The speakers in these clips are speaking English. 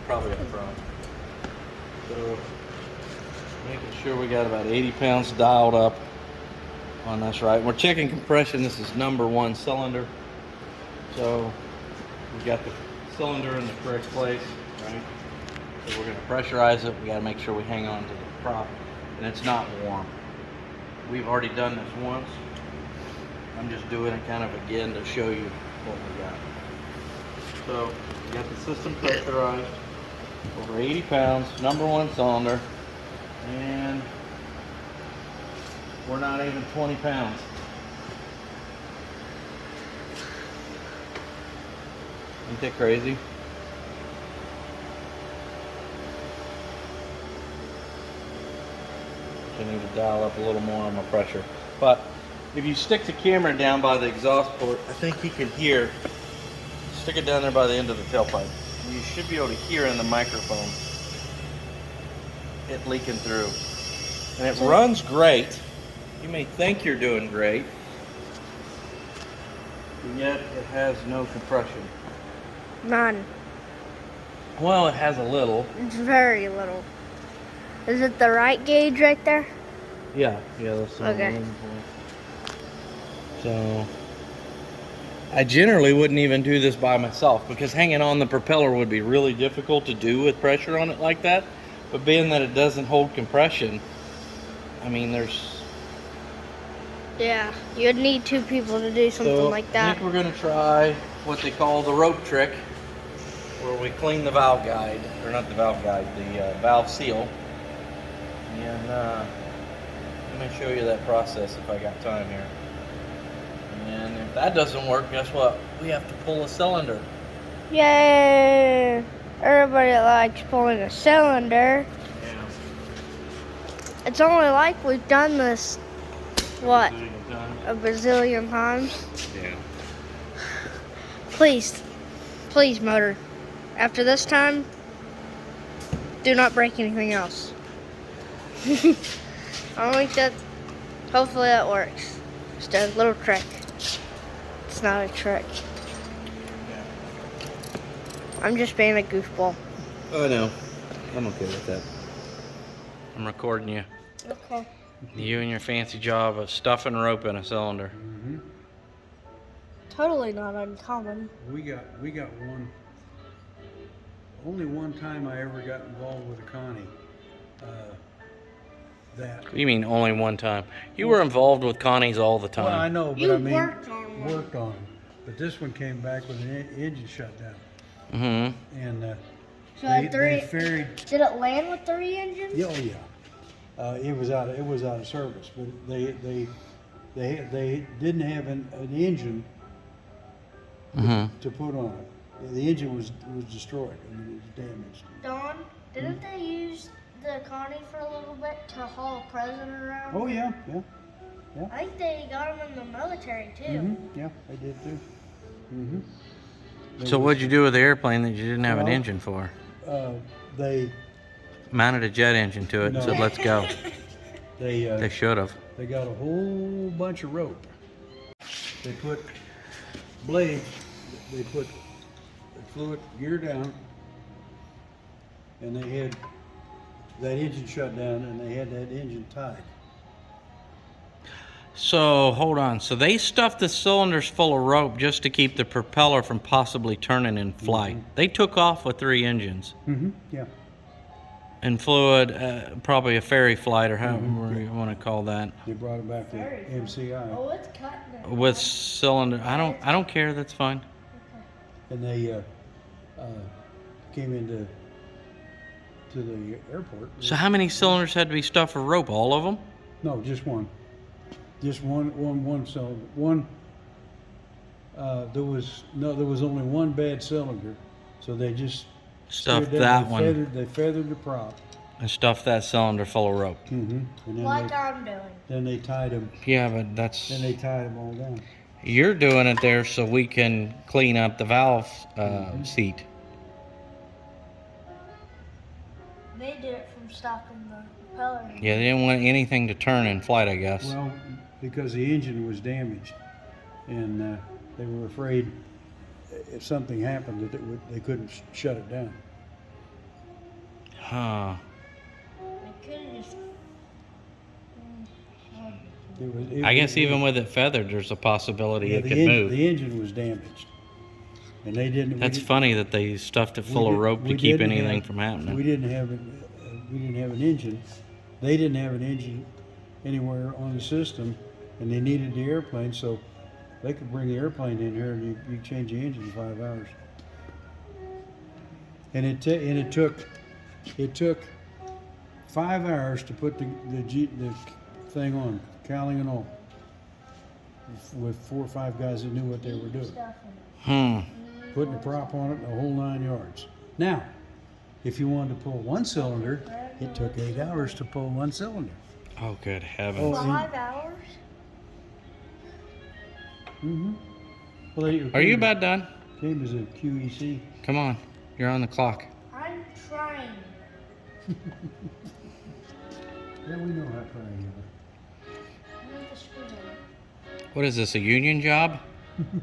probably up front. So making sure we got about 80 pounds dialed up on this, right? We're checking compression. This is #1 cylinder. So we got the cylinder in the correct place, right? So we're going to pressurize it. We got to make sure we hang on to the prop and it's not warm. We've already done this once. I'm just doing it kind of again to show you what we got. So we got the system pressurized, over 80 pounds, #1 cylinder, and we're not even 20 pounds. Ain't that crazy? I need to dial up a little more on my pressure. But if you stick the camera down by the exhaust port, I think you can hear. Stick it down there by the end of the tailpipe. You should be able to hear in the microphone it leaking through. And it runs great. You may think you're doing great, and yet it has no compression. None. Well, it has a little. It's very little. Is it the right gauge right there? Yeah, that's the one Okay. I'm looking for. So I generally wouldn't even do this by myself because hanging on the propeller would be really difficult to do with pressure on it like that. But being that it doesn't hold compression, I mean, there's... Yeah, you'd need 2 people to do something like I that. think we're going to try what they call the rope trick, where we clean the valve guide, or not the valve guide, the valve seal. And let me show you that process if I got time here. And if that doesn't work, guess what? We have to pull a cylinder. Yay! Everybody likes pulling a cylinder. Yeah. It's only like we've done this, what, Time. a bazillion times? Yeah. Please, motor. After this time, do not break anything else. I don't think that, hopefully that works. Just a little trick. It's not a trick. I'm just being a goofball. Oh, no. I'm okay with that. I'm recording you. Okay. You and your fancy job of stuffing rope in a cylinder. Mm-hmm. Totally not uncommon. We got one. Only one time I ever got involved with a Connie. That. What do you mean only one time? You were involved with Connie's all the time. Well, I know, but You I mean, worked on one. worked on them. But this one came back with an engine shut down, Mm-hmm. and So they, at 3, they ferried. did it land with 3 engines? Yeah, oh yeah. It was out of service, but they didn't have an engine Mm-hmm. to put on it. The engine was destroyed. I mean, it was damaged. Don, didn't they use the Connie for a little bit to haul a president around? Oh yeah, yeah. I think they got him in the military too. Yeah, I did too. So what'd you do with the airplane that you didn't have an Well, engine for? They Mounted a jet engine to it and No. said, let's go. They they should have. they got a whole bunch of rope. They put blades. They put fluid gear down, and they had that engine shut down, and they had that engine tied. So hold on. So they stuffed the cylinders full of rope just to keep the propeller from possibly turning in flight. They took off with 3 engines Yeah. and fluid, probably a ferry flight or however you want to call that, They brought it back to MCI, Oh, it's cutting it. with cylinder. I don't care. That's fine. and they came into the airport. So how many cylinders had to be stuffed with rope? All of them? No, just one. Just one cylinder. One. There was only one bad cylinder, so they just Stuffed screwed that down, one They feathered the prop. and stuffed that cylinder full of rope. And then Like they, I'm doing. then they tied them. Yeah, but that's... Then they tied them all down. You're doing it there so we can clean up the valve seat. They did it from stopping the propeller. Yeah, they didn't want anything to turn in flight, I guess. Well, because the engine was damaged, and they were afraid if something happened that they couldn't shut it down. Huh. I guess even with it feathered, there's a possibility yeah, it could move. the engine was damaged, and they didn't. That's funny that they stuffed it full of rope to keep anything from happening. We didn't have an engine. They didn't have an engine anywhere on the system, and they needed the airplane, so they could bring the airplane in here and you change the engine in 5 hours. And it took 5 hours to put the thing on, cowling and all, with 4 or 5 guys that knew what they were doing. Putting a prop on it, the whole 9 yards. Now, if you wanted to pull one cylinder, it took 8 hours to pull one cylinder. Oh, good heavens. 5 hours? Mm-hmm. Well, Are you about done? Came as a QEC. Come on. You're on the clock. I'm trying. Yeah, we know how proud you What is this, a union job? I'm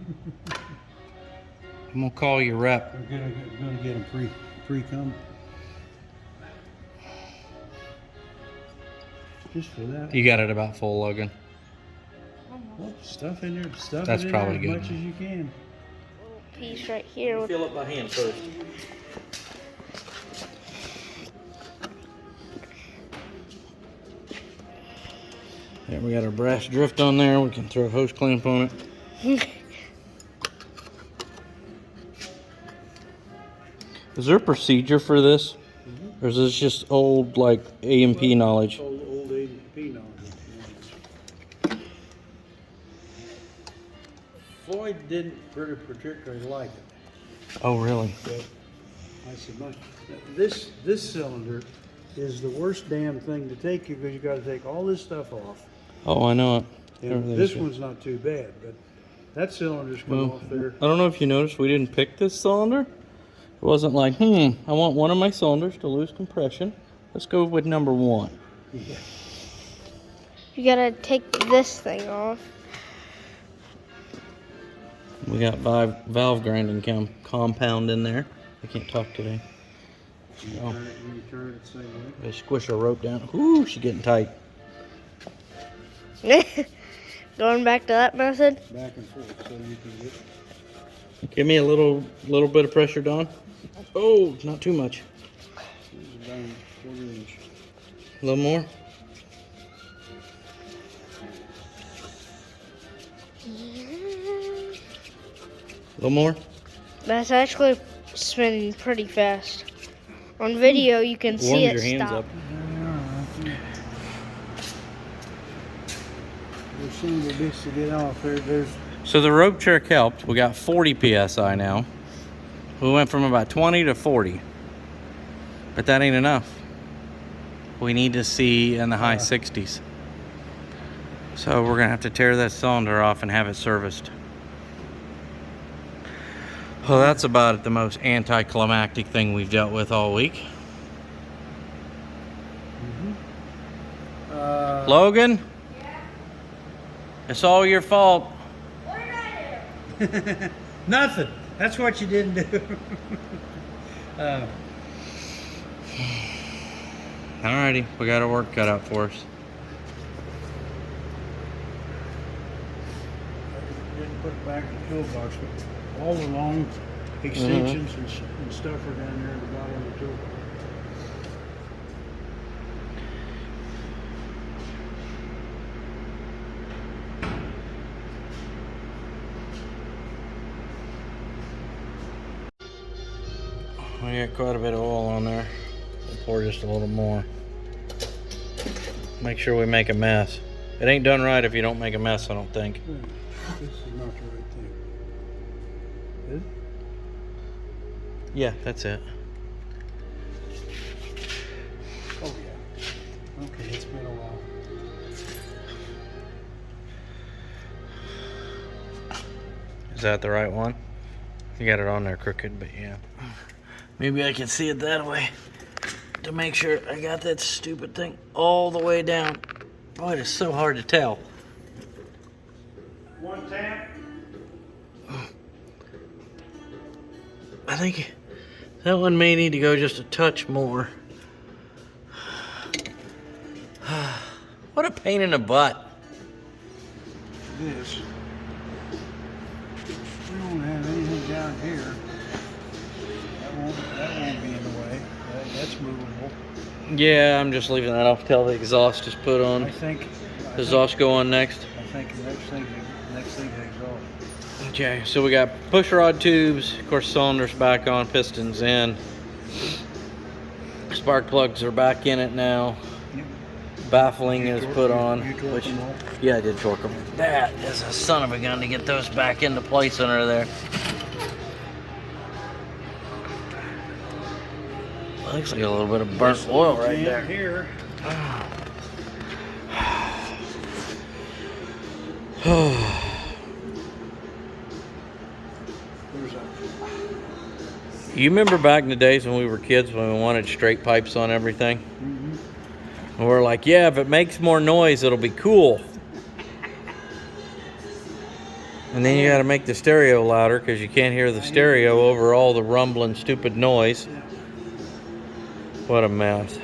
gonna call your rep. are. We're gonna get them pre-cum. Just for that. You got it about full, Logan. Well, stuff in there. Stuff That's it in probably there good. as much as you can. Piece right here. Fill it by hand first. There, we got our brass drift on there. We can throw a hose clamp on it. Is there a procedure for this? Or is this just old, like, A&P knowledge? Old A&P knowledge. Floyd didn't particularly like it. Oh, really? But I said, this cylinder is the worst damn thing to take because you got to take all this stuff off. Oh, I know it. And Everything's this good. one's not too bad, but that cylinder's come Well, off there. I don't know if you noticed, we didn't pick this cylinder. It wasn't like, I want one of my cylinders to lose compression. Let's go with number 1. Yeah. You gotta take this thing off. We got valve grinding compound in there. I can't talk today. Oh, You turn it the same way. I squish a rope down. Ooh, she's getting tight. Going back to that method. Back and forth so you can get. Give me a little bit of pressure, Don. Oh, not too much. This is about a 1/4 inch. A little more. A little more. That's actually spinning pretty fast. On video, you can Warm see it your hands stop. up. There's some of the bits to get off there. There's So the rope trick helped. We got 40 PSI now. We went from about 20 to 40. But that ain't enough. We need to see in the high 60s. So we're gonna have to tear that cylinder off and have it serviced. Well, that's about the most anticlimactic thing we've dealt with all week. Logan? Yeah? It's all your fault. What did I do? nothing. That's what you didn't do. Alrighty, we got our work cut out for us. Didn't put it back in the toolbox, but all the long extensions and stuff are down there at the bottom of the toolbox. We got quite a bit of oil on there. We'll pour just a little more. Make sure we make a mess. It ain't done right if you don't make a mess, I don't think. This is not the right thing. Is it? Yeah, that's it. Oh yeah. Okay, it's been a while. Is that the right one? You got it on there crooked, but yeah. Maybe I can see it that way to make sure I got that stupid thing all the way down. Boy, it's so hard to tell. One tap. I think that one may need to go just a touch more. Pain in the butt. This. We don't have anything down here. That won't be in the way. That's movable. Yeah, I'm just leaving that off till the exhaust is put I on. think. Does exhaust go on next? I think the next thing exhaust. Okay, so we got push rod tubes, of course cylinders back on, pistons in. Spark plugs are back in it now. Yep. Baffling is put on. You torque Which, them all? yeah, I did torque them. That is a son of a gun to get those back into place under there. Looks like a little bit of burnt oil right there. Here. There's a. You remember back in the days when we were kids when we wanted straight pipes on everything? Mm-hmm. And we're like, yeah, if it makes more noise, it'll be cool. And then you got to make the stereo louder because you can't hear the stereo over all the rumbling, stupid noise. Yeah. What a mess.